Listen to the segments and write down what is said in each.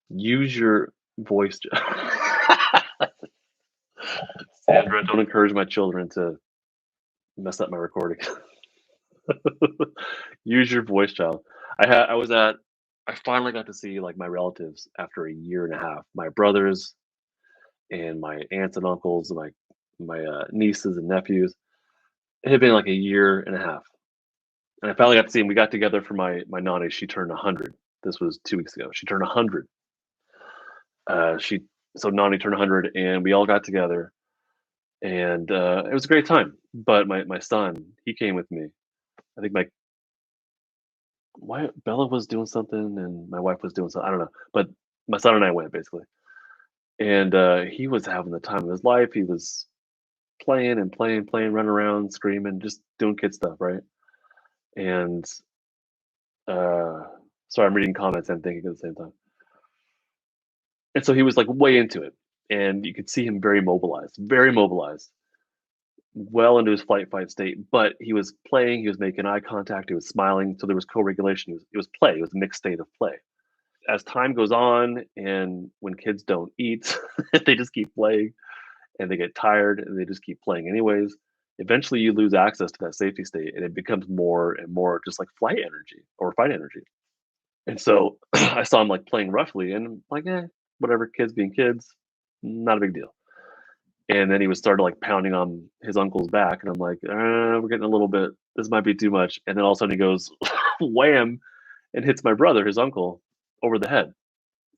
Use your voice. Sandra, don't encourage my children to mess up my recording. Use your voice, child. I was at. I finally got to see like my relatives after a year and a half. My brothers and my aunts and uncles, and my nieces and nephews. It had been like a year and a half, and I finally got to see them. We got together for my nanny. She turned 100. This was 2 weeks ago. She turned 100. She so nanny turned 100, and we all got together, and it was a great time. But my son, he came with me. I think my Bella was doing something, and my wife was doing something. I don't know, but my son and I went basically, and he was having the time of his life. He was playing and playing, playing, running around, screaming, just doing kid stuff, right? And uh, sorry, I'm reading comments and thinking at the same time. And so he was like way into it, and you could see him very mobilized, well into his flight fight state. But he was playing, he was making eye contact, he was smiling. So there was co-regulation. It was play. It was a mixed state of play. As time goes on, and when kids don't eat, they just keep playing, and they get tired, and they just keep playing anyways. Eventually, you lose access to that safety state, and it becomes more and more just like flight energy or fight energy. And so I saw him like playing roughly, and I'm like, whatever, kids being kids, not a big deal. And then he was started like pounding on his uncle's back, and I'm like, we're getting a little bit. This might be too much. And then all of a sudden he goes, wham, and hits my brother, his uncle, over the head.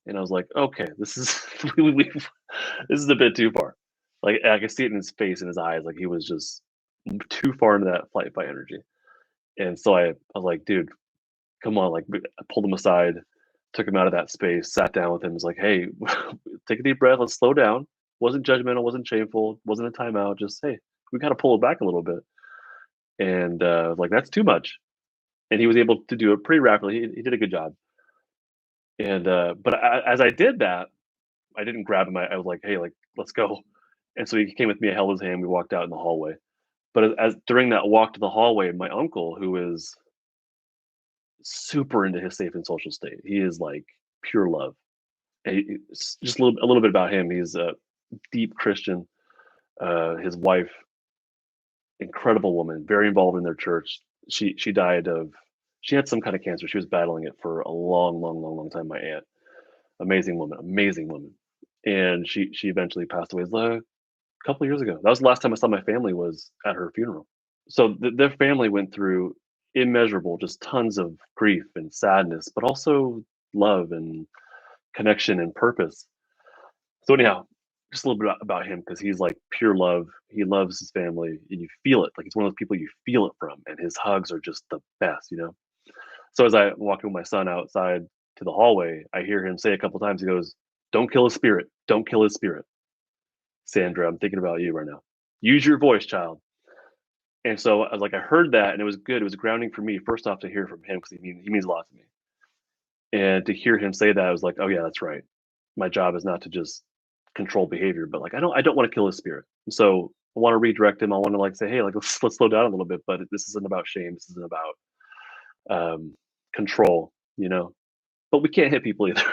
And I was like, okay, this is this is a bit too far. Like I could see it in his face and his eyes, like he was just too far into that flight fight energy. And so I was like, dude, come on, like I pulled him aside, took him out of that space, sat down with him, was like, hey, take a deep breath, let's slow down. Wasn't judgmental, wasn't shameful, wasn't a timeout, just hey, we gotta pull it back a little bit. And I was like, that's too much. And he was able to do it pretty rapidly. He did a good job. And but as I did that, I didn't grab him. I was like, "Hey, like, let's go." And so he came with me. I held his hand. We walked out in the hallway. But as during that walk to the hallway, my uncle, who is super into his safe and social state, he is like pure love. And just a little bit about him. He's a deep Christian. His wife, incredible woman, very involved in their church. She died of she had some kind of cancer. She was battling it for a long, long, long, long time. My aunt, amazing woman, and she eventually passed away a couple of years ago. That was the last time I saw my family was at her funeral. So their family went through immeasurable, just tons of grief and sadness, but also love and connection and purpose. So anyhow, just a little bit about him because he's like pure love. He loves his family, and you feel it. Like he's one of those people you feel it from, and his hugs are just the best. So as I walk with my son outside to the hallway, I hear him say a couple times. He goes, "Don't kill his spirit. Don't kill his spirit." Sandra, I'm thinking about you right now. Use your voice, child. And so I was like, I heard that, and it was good. It was grounding for me. First off, to hear from him because he means a lot to me, and to hear him say that, I was like, oh yeah, that's right. My job is not to just control behavior, but like I don't want to kill his spirit. So I want to redirect him. I want to like say, hey, like let's slow down a little bit. But this isn't about shame. This isn't about control. But we can't hit people either.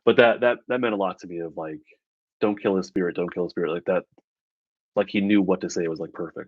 But that meant a lot to me. Of like, don't kill his spirit. Don't kill his spirit. Like that. Like he knew what to say. It was like perfect.